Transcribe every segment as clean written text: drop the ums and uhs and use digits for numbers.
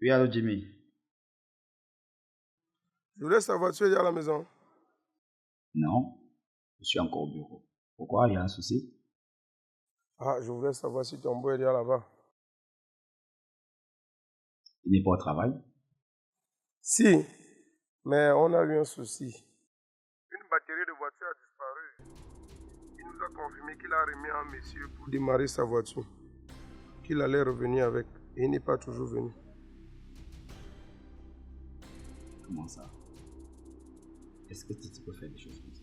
Oui, allô Jimmy. Je voulais savoir, tu es déjà à la maison? Non, je suis encore au bureau. Pourquoi? Il y a un souci? Ah, je voulais savoir si ton beau est déjà là-bas. Il n'est pas au travail? Si, mais on a eu un souci. Une batterie de voiture a disparu. Il nous a confirmé qu'il a remis un monsieur pour démarrer sa voiture. Qu'il allait revenir avec. Et il n'est pas toujours venu. Comment ça? Est-ce que tu peux faire des choses comme ça?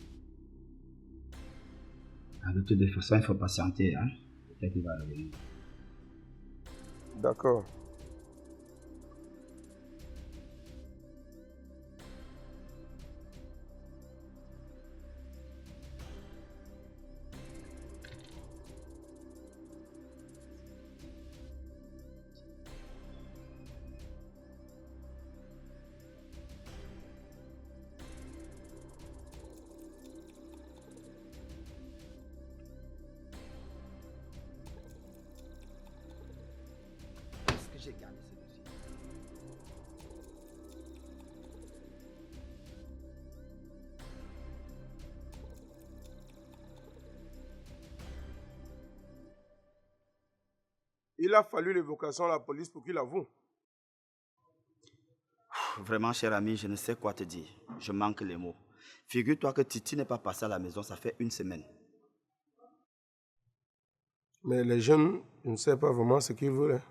De toute façon, il faut patienter, hein? Peut-être qu'il va revenir. D'accord. Est-ce que j'ai gardé ce dossier? Il a fallu l'évocation à la police pour qu'il avoue. Vraiment, cher ami, je ne sais quoi te dire. Je manque les mots. Figure-toi que Titi n'est pas passé à la maison, ça fait une semaine. Mais les jeunes, je ne sais pas vraiment ce qu'ils voulaient.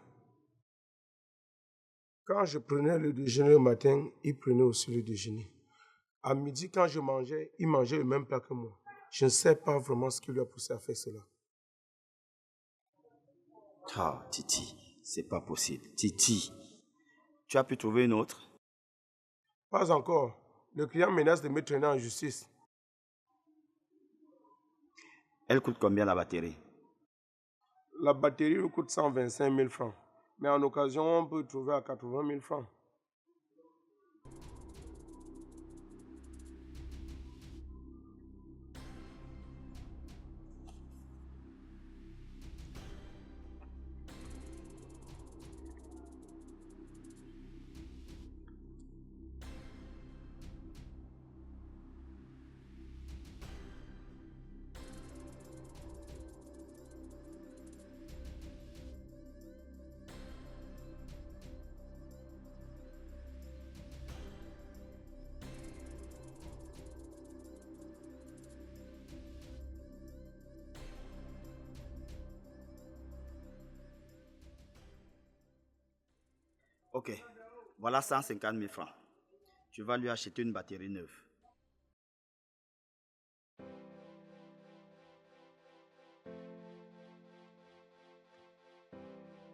Quand je prenais le déjeuner le matin, ils prenaient aussi le déjeuner. À midi, quand je mangeais, ils mangeaient le même plat que moi. Je ne sais pas vraiment ce qui lui a poussé à faire cela. Ah, Titi, c'est pas possible. Titi, tu as pu trouver une autre? Pas encore. Le client menace de me traîner en justice. Elle coûte combien la batterie? La batterie lui coûte 125 000 francs. Mais en occasion, on peut trouver à 80 000 francs. Ok, voilà 150 000 francs. Tu vas lui acheter une batterie neuve.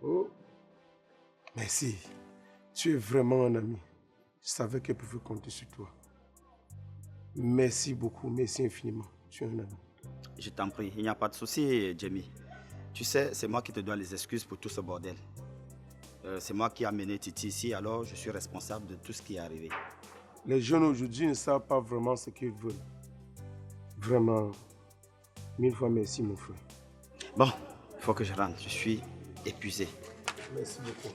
Oh, merci. Tu es vraiment un ami. Je savais qu'elle pouvait compter sur toi. Merci beaucoup, merci infiniment. Tu es un ami. Je t'en prie, il n'y a pas de souci, Jamie. Tu sais, c'est moi qui te dois les excuses pour tout ce bordel. C'est moi qui ai amené Titi ici, alors je suis responsable de tout ce qui est arrivé. Les jeunes aujourd'hui ne savent pas vraiment ce qu'ils veulent. Vraiment, 1000 fois merci, mon frère. Bon, il faut que je rentre, je suis épuisé. Merci beaucoup.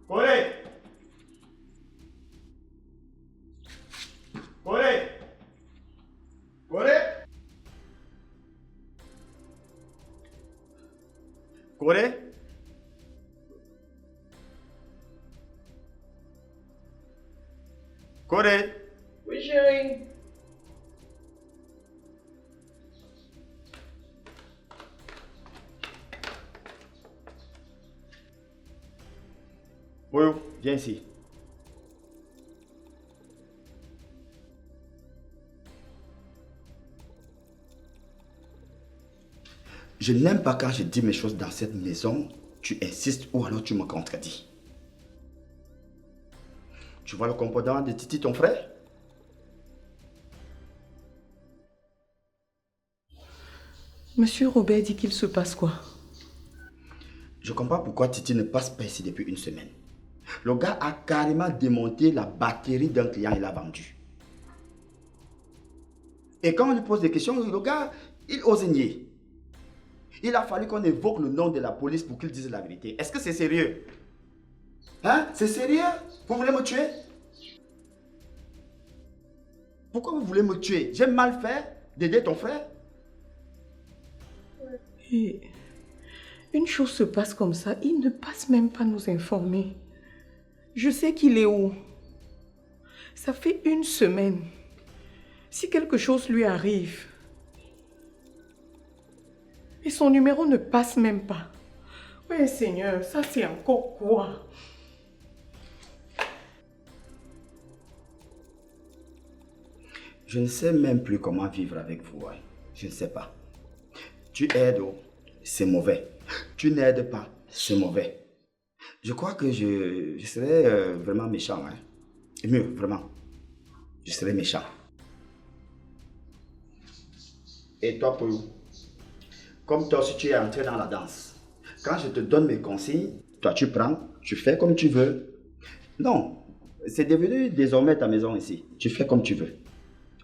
Corée! Corée! Corée! Corée? Corée? Oui, chérie. Oui, viens ici. Je n'aime pas quand je dis mes choses dans cette maison, tu insistes ou alors tu me contredis. Tu vois le comportement de Titi, ton frère? Monsieur Robert dit qu'il se passe quoi? Je comprends pourquoi Titi ne passe pas ici depuis une semaine. Le gars a carrément démonté la batterie d'un client et l'a vendu. Et quand on lui pose des questions, le gars, il ose nier. Il a fallu qu'on évoque le nom de la police pour qu'il dise la vérité. Est-ce que c'est sérieux? Hein? C'est sérieux? Vous voulez me tuer? Pourquoi vous voulez me tuer? J'ai mal fait d'aider ton frère? Et une chose se passe comme ça, il ne passe même pas nous informer. Je sais qu'il est où. Ça fait une semaine. Si quelque chose lui arrive, et son numéro ne passe même pas. Oui, Seigneur, ça c'est encore quoi? Je ne sais même plus comment vivre avec vous. Hein. Je ne sais pas. Tu aides, c'est mauvais. Tu n'aides pas, c'est mauvais. Je crois que je serais vraiment méchant. Hein. Et mieux, vraiment. Je serais méchant. Et toi, Poyou, comme toi aussi tu es entré dans la danse, quand je te donne mes consignes, toi tu prends, tu fais comme tu veux. Non, c'est devenu désormais ta maison ici. Tu fais comme tu veux.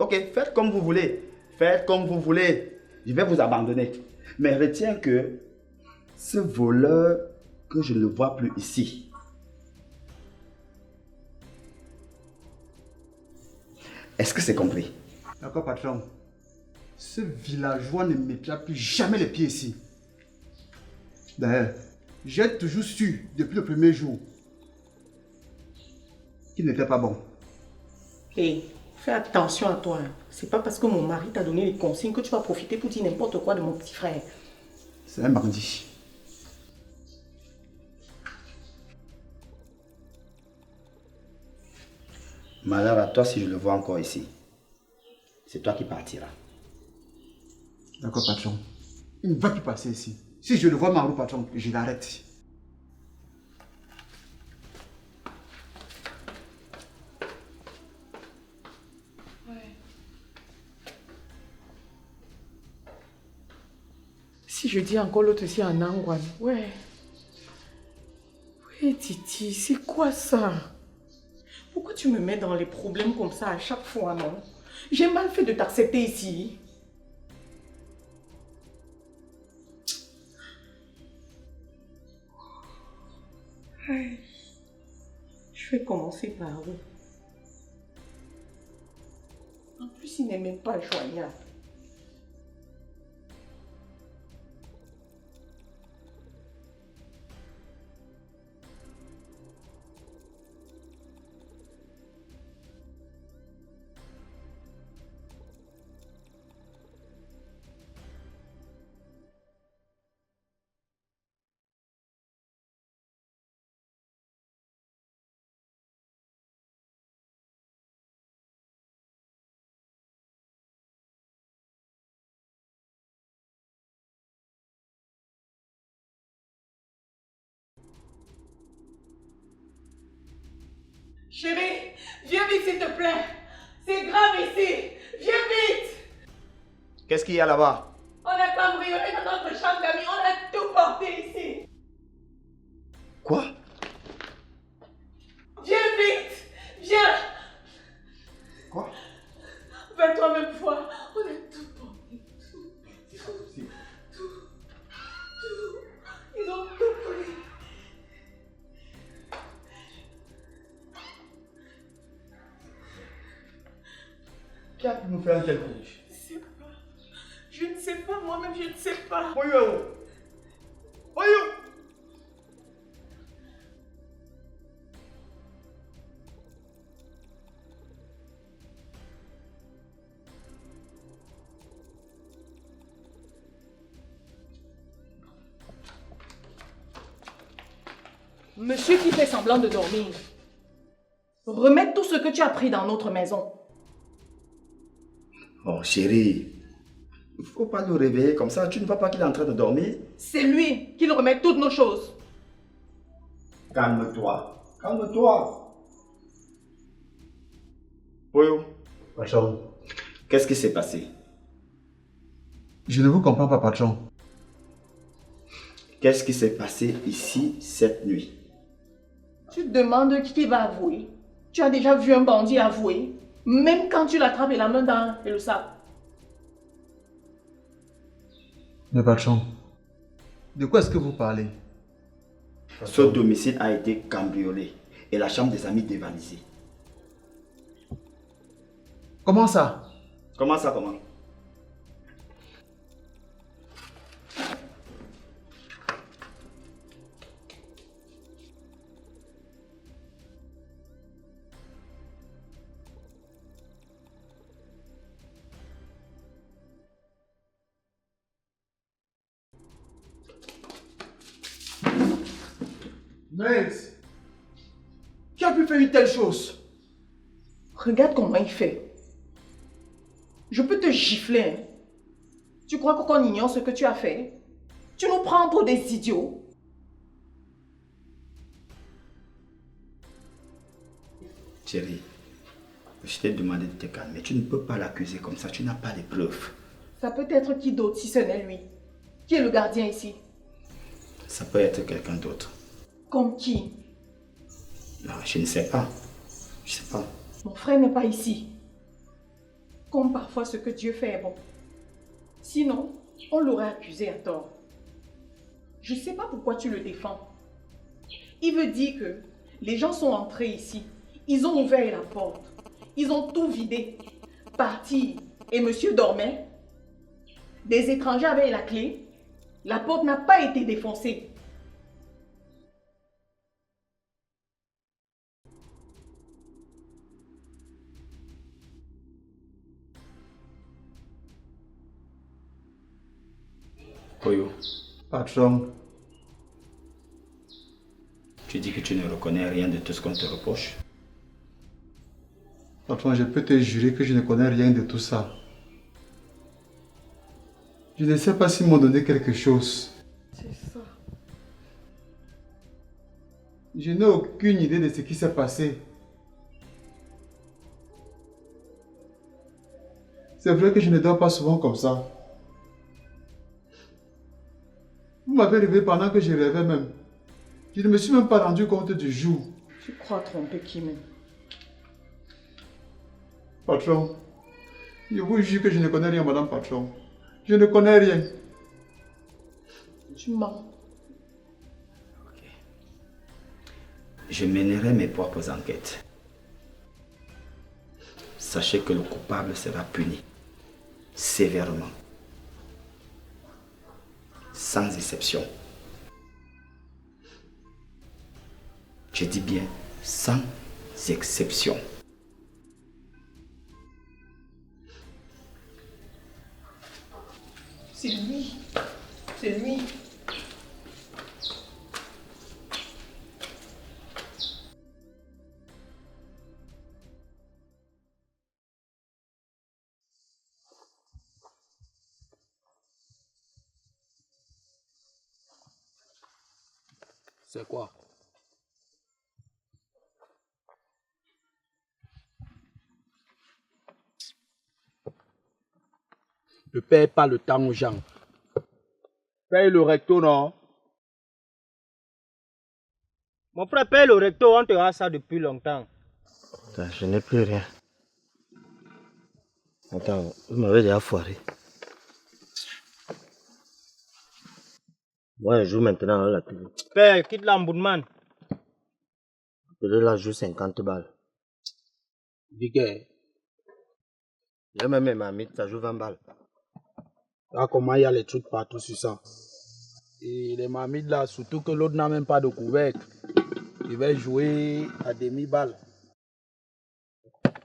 Ok, faites comme vous voulez. Faites comme vous voulez. Je vais vous abandonner. Mais retiens que ce voleur que je ne vois plus ici. Est-ce que c'est compris? D'accord, patron. Ce villageois ne mettra plus jamais les pieds ici. D'ailleurs, j'ai toujours su, depuis le premier jour, qu'il n'était pas bon. Hé, fais attention à toi. C'est pas parce que mon mari t'a donné les consignes que tu vas profiter pour dire n'importe quoi de mon petit frère. C'est un bandit. Malheur à toi si je le vois encore ici. C'est toi qui partiras. D'accord, patron. Il ne va plus passer ici. Si je le vois, Marou, patron, je l'arrête. Si je dis encore l'autre ici en Angwan, ouais. Oui, Titi, c'est quoi ça? Pourquoi tu me mets dans les problèmes comme ça à chaque fois, non? J'ai mal fait de t'accepter ici. Je vais commencer par où? En plus, il n'est même pas joignable. Chérie, viens vite s'il te plaît. C'est grave ici. Viens vite. Qu'est-ce qu'il y a là-bas? On a cambriolé dans notre chambre d'amis. On a tout porté ici. Quoi? Viens vite. Viens. Quoi? Va toi-même voir. On a tout porté. Tout. Ils ont tout pris. Qui a pu nous faire un tel coup? Je ne sais pas, moi-même je ne sais pas. Voyons! Voyons! Monsieur qui fait semblant de dormir, remets tout ce que tu as pris dans notre maison. Oh chérie, il ne faut pas le réveiller comme ça. Tu ne vois pas qu'il est en train de dormir? C'est lui qui remet toutes nos choses. Calme-toi. Calme-toi. Poyo, Patron. qu'est-ce qui s'est passé? Je ne vous comprends pas, patron. Qu'est-ce qui s'est passé ici cette nuit? Tu te demandes qui va avouer. Tu as déjà vu un bandit avouer, même quand tu l'attrapes et la main dans le sac. Mais patron, de quoi est-ce que vous parlez? Ce domicile a été cambriolé et la chambre des amis dévalisée. Comment ça? Comment ça, comment? Mais qui a pu faire une telle chose? Regarde comment il fait. Je peux te gifler. Hein. Tu crois qu'on ignore ce que tu as fait? Tu nous prends pour des idiots. Thierry, je t'ai demandé de te calmer. Tu ne peux pas l'accuser comme ça. Tu n'as pas les preuves. Ça peut être qui d'autre si ce n'est lui? Qui est le gardien ici? Ça peut être quelqu'un d'autre. Comme qui? Non, je ne sais pas. Je ne sais pas. Mon frère n'est pas ici. Comme parfois ce que Dieu fait est bon. Sinon, on l'aurait accusé à tort. Je ne sais pas pourquoi tu le défends. Il veut dire que les gens sont entrés ici. Ils ont ouvert la porte. Ils ont tout vidé. Parti. Et monsieur dormait. Des étrangers avaient la clé. La porte n'a pas été défoncée. Koyo, Patron, tu dis que tu ne reconnais rien de tout ce qu'on te reproche. patron, je peux te jurer que je ne connais rien de tout ça. Je ne sais pas s'ils m'ont donné quelque chose. C'est ça. Je n'ai aucune idée de ce qui s'est passé. C'est vrai que je ne dors pas souvent comme ça. Vous m'avez réveillé pendant que je rêvais même. Je ne me suis même pas rendu compte du jour. Tu crois tromper qui même? Patron, je vous jure que je ne connais rien, madame patron. Je ne connais rien. Tu mens. Ok. Je mènerai mes propres enquêtes. Sachez que le coupable sera puni sévèrement. Sans exception. Je dis bien sans exception. C'est lui. C'est lui. C'est quoi? Ne perds pas le temps aux gens. Paye le recto, non? Mon frère, paye le recto, on te rend ça depuis longtemps. Attends, je n'ai plus rien. Attends, vous m'avez déjà foiré. Moi, je joue maintenant à la télé. Père, quitte l'embournement. Là, je joue 50 balles. Vigueur. J'ai même mes mamites, ça joue 20 balles. Là, comment il y a les trucs partout sur ça? Et les mamides là, surtout que l'autre n'a même pas de couvercle. Il va jouer à demi-balle.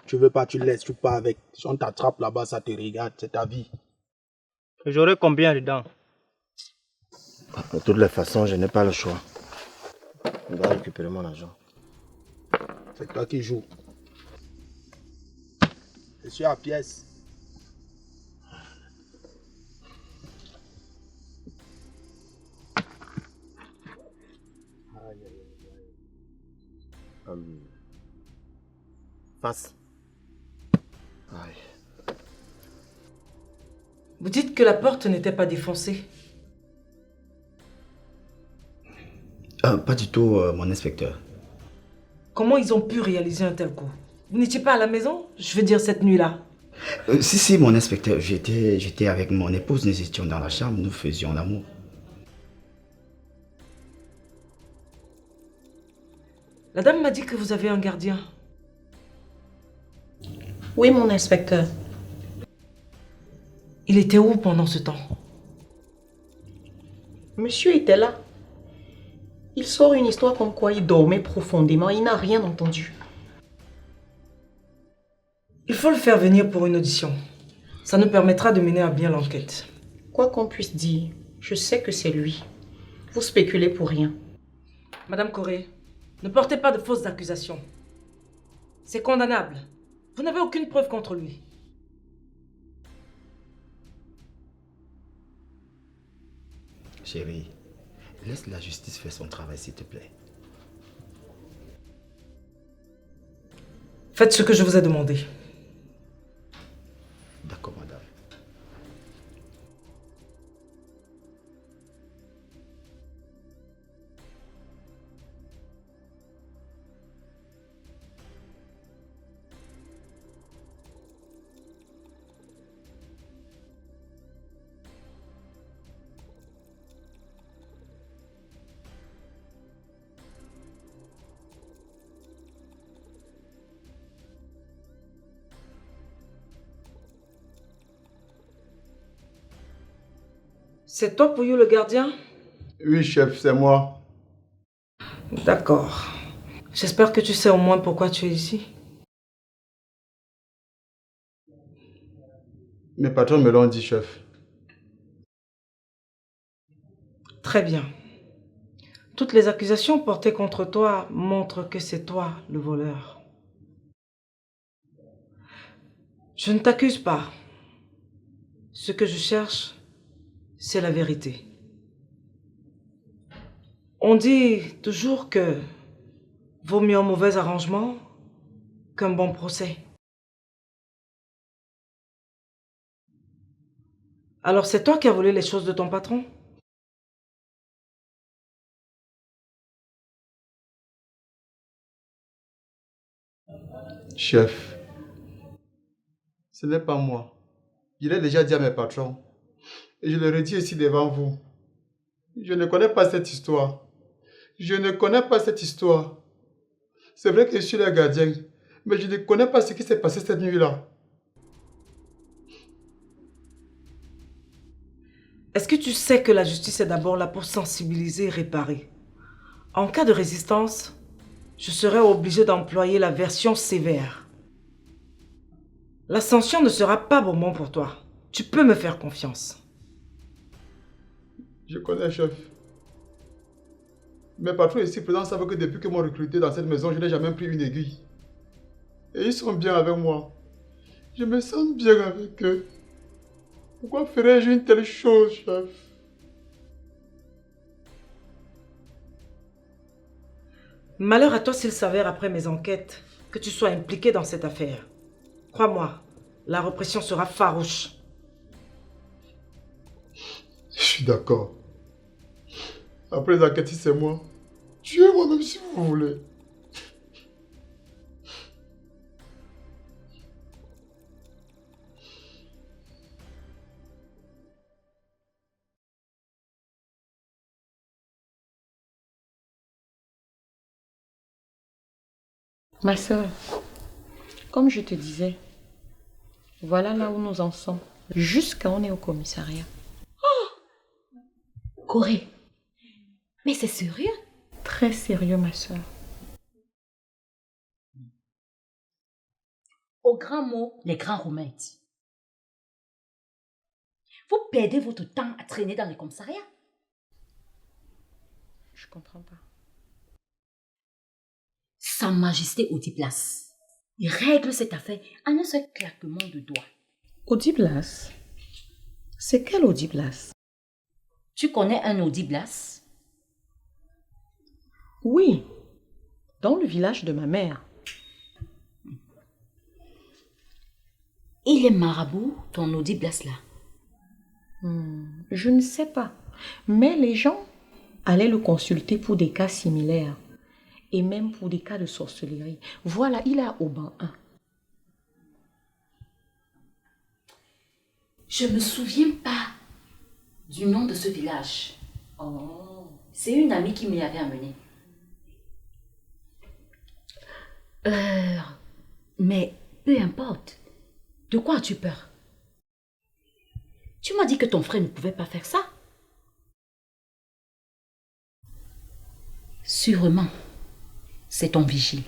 Tu veux pas, tu laisses, tu pars avec. Si on t'attrape là-bas, ça te regarde, c'est ta vie. J'aurai combien dedans? De toutes les façons, je n'ai pas le choix. Je dois récupérer mon argent. C'est toi qui joues. Je suis à pièce. Face. Aïe. Vous dites que la porte n'était pas défoncée. Pas du tout, mon inspecteur. Comment ils ont pu réaliser un tel coup? Vous n'étiez pas à la maison? Je veux dire cette nuit-là. Si, mon inspecteur, j'étais avec mon épouse, nous étions dans la chambre, nous faisions l'amour. La dame m'a dit que vous avez un gardien. Oui, mon inspecteur. Il était où pendant ce temps? Monsieur était là. Il sort une histoire comme quoi il dormait profondément. Il n'a rien entendu. Il faut le faire venir pour une audition. Ça nous permettra de mener à bien l'enquête. Quoi qu'on puisse dire, je sais que c'est lui. Vous spéculez pour rien. Madame Corée, ne portez pas de fausses accusations. C'est condamnable. Vous n'avez aucune preuve contre lui. Chérie, laisse la justice faire son travail, s'il te plaît. Faites ce que je vous ai demandé. D'accord, madame. C'est toi, Pouillou, le gardien? Oui, chef, c'est moi. D'accord. J'espère que tu sais au moins pourquoi tu es ici. Mes patrons me l'ont dit, chef. Très bien. Toutes les accusations portées contre toi montrent que c'est toi le voleur. Je ne t'accuse pas. Ce que je cherche, c'est la vérité. On dit toujours que vaut mieux un mauvais arrangement qu'un bon procès. Alors c'est toi qui as volé les choses de ton patron? Chef, ce n'est pas moi. Je l'ai déjà dit à mes patrons. Et je le redis ici devant vous. Je ne connais pas cette histoire. Je ne connais pas cette histoire. C'est vrai que je suis le gardien, mais je ne connais pas ce qui s'est passé cette nuit-là. Est-ce que tu sais que la justice est d'abord là pour sensibiliser et réparer? En cas de résistance, je serai obligé d'employer la version sévère. La sanction ne sera pas bonbon pour toi. Tu peux me faire confiance. Je connais, chef. Mes patrons ici présents savent que depuis qu'ils m'ont recruté dans cette maison, je n'ai jamais pris une aiguille. Et ils sont bien avec moi. Je me sens bien avec eux. Pourquoi ferais-je une telle chose, chef? Malheur à toi s'il s'avère après mes enquêtes que tu sois impliqué dans cette affaire. Crois-moi, la répression sera farouche. Je suis d'accord. Après les enquêtes, si c'est moi, tuez-moi même si vous voulez. Ma soeur, comme je te disais, voilà là où nous en sommes, jusqu'à on est au commissariat. Corée, mais c'est sérieux? Très sérieux, ma soeur. Au grand mot, les grands remèdes. Vous perdez votre temps à traîner dans les commissariats? Je comprends pas. Sa Majesté Audiblas, il règle cette affaire en un seul claquement de doigts. Audiblas? C'est quel Audiblas? Tu connais un Audiblas? Oui, dans le village de ma mère. Il est marabout, ton Audiblas là? Je ne sais pas. Mais les gens allait le consulter pour des cas similaires et même pour des cas de sorcellerie. Voilà, il est à Auban 1. Je me souviens pas du nom de ce village. Oh, c'est une amie qui m'y avait amené. Mais peu importe. De quoi as-tu peur? Tu m'as dit que ton frère ne pouvait pas faire ça. Sûrement, c'est ton vigile.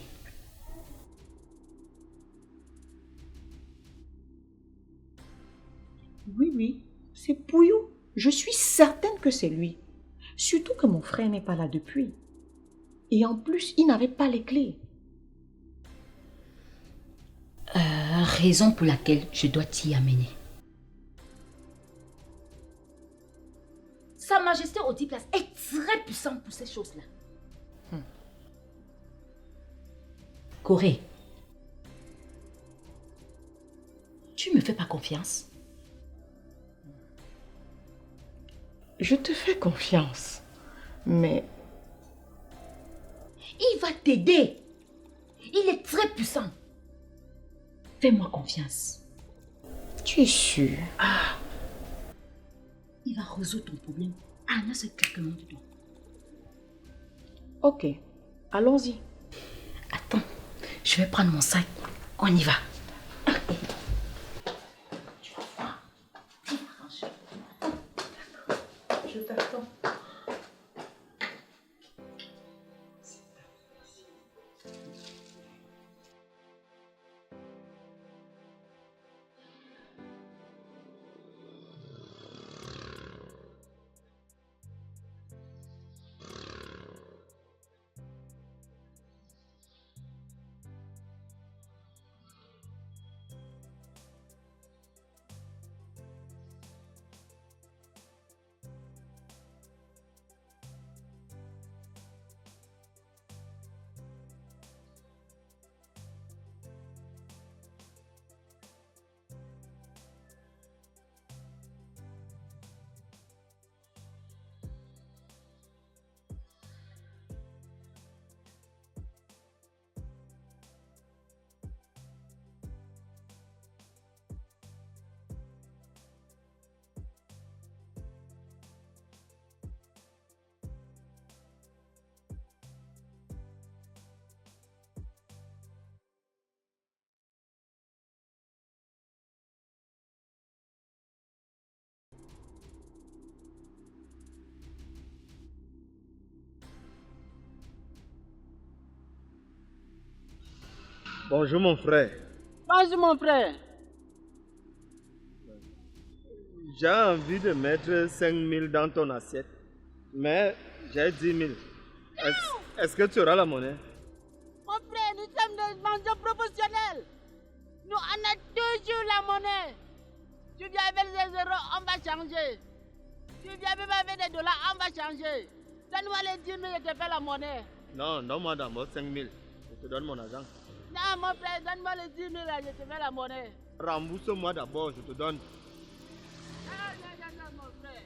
Oui, c'est Pouillou. Je suis certaine que c'est lui. Surtout que mon frère n'est pas là depuis. Et en plus, il n'avait pas les clés. Raison pour laquelle je dois t'y amener. Sa Majesté Otiplace est très puissante pour ces choses-là. Corée, tu me fais pas confiance? Je te fais confiance, mais... Il va t'aider. Il est très puissant. Fais-moi confiance. Tu es sûre? Il va résoudre ton problème en un seul claquement de doigts. Ok, allons-y. Attends, je vais prendre mon sac. On y va. Tu vas voir. Tu vas ranger. Je t'attends. Bonjour mon frère. Bonjour mon frère. J'ai envie de mettre 5 000 dans ton assiette, mais j'ai 10 000. Est-ce que tu auras la monnaie? Mon frère, nous sommes des mendiants professionnels. Nous on a toujours la monnaie. Tu viens avec des euros, on va changer. Tu viens même avec des dollars, on va changer. Donne-moi les 10 000 et je te fais la monnaie. Non, donne-moi d'abord 5 000. Je te donne mon argent. Non, mon frère, donne-moi les 10 000 et je te fais la monnaie. Rembourse-moi d'abord, je te donne. Non, mon frère.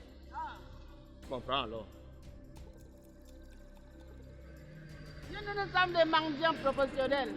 Comprends alors. Nous sommes des mendiants professionnels.